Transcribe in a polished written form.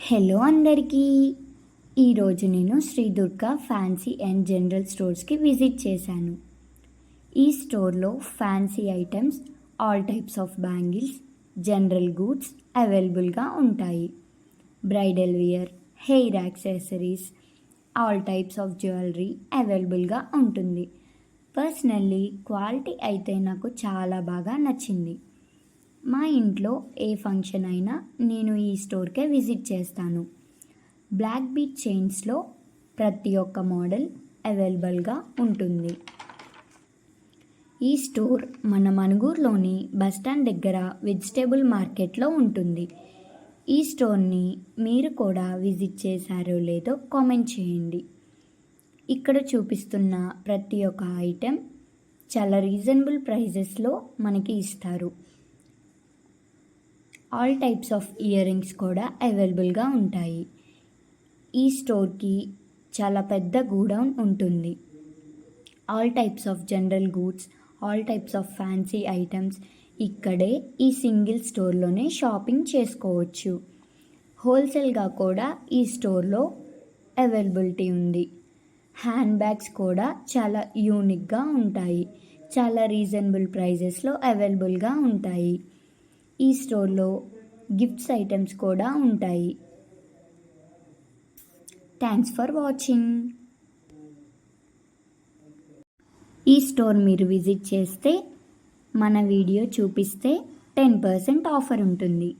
Hello అందరికీ. ఈరోజు నేను Shri Durga fancy and general స్టోర్స్కి విజిట్ చేశాను. ఈ స్టోర్లో fancy items, all types of bangles, general goods అవైలబుల్గా ఉంటాయి. Bridal wear, hair accessories, all types of jewellery అవైలబుల్గా ఉంటుంది. పర్సనల్లీ క్వాలిటీ అయితే నాకు చాలా బాగా నచ్చింది. మా ఇంట్లో ఏ ఫంక్షన్ అయినా నేను ఈ స్టోర్కే విజిట్ చేస్తాను. బ్లాక్ బీట్ చైన్స్లో ప్రతి ఒక్క మోడల్ అవైలబుల్గా ఉంటుంది. ఈ స్టోర్ మన మనుగూరులోని బస్టాండ్ దగ్గర వెజిటేబుల్ మార్కెట్లో ఉంటుంది. ఈ స్టోర్ని మీరు కూడా విజిట్ చేశారో లేదో కామెంట్ చేయండి. ఇక్కడ చూపిస్తున్న ప్రతి ఒక్క ఐటెం చాలా రీజనబుల్ ప్రైజెస్లో మనకి ఇస్తారు. All types of ear rings కూడా అవైలబుల్గా ఉంటాయి. ఈ స్టోర్కి చాలా పెద్ద గోడౌన్ ఉంటుంది. All types of general goods, all types of fancy items ఇక్కడే ఈ సింగిల్ స్టోర్లోనే షాపింగ్ చేసుకోవచ్చు. హోల్సేల్గా కూడా ఈ స్టోర్లో అవైలబిలిటీ ఉంది. హ్యాండ్ బ్యాగ్స్ కూడా చాలా యూనిక్గా ఉంటాయి. చాలా రీజనబుల్ ప్రైజెస్లో అవైలబుల్గా ఉంటాయి. ఈ స్టోర్లో గిఫ్ట్స్ ఐటమ్స్ కూడా ఉంటాయి. Thanks for watching. ఈ స్టోర్ మీరు విజిట్ చేస్తే మన వీడియో చూపిస్తే 10% ఆఫర్ ఉంటుంది.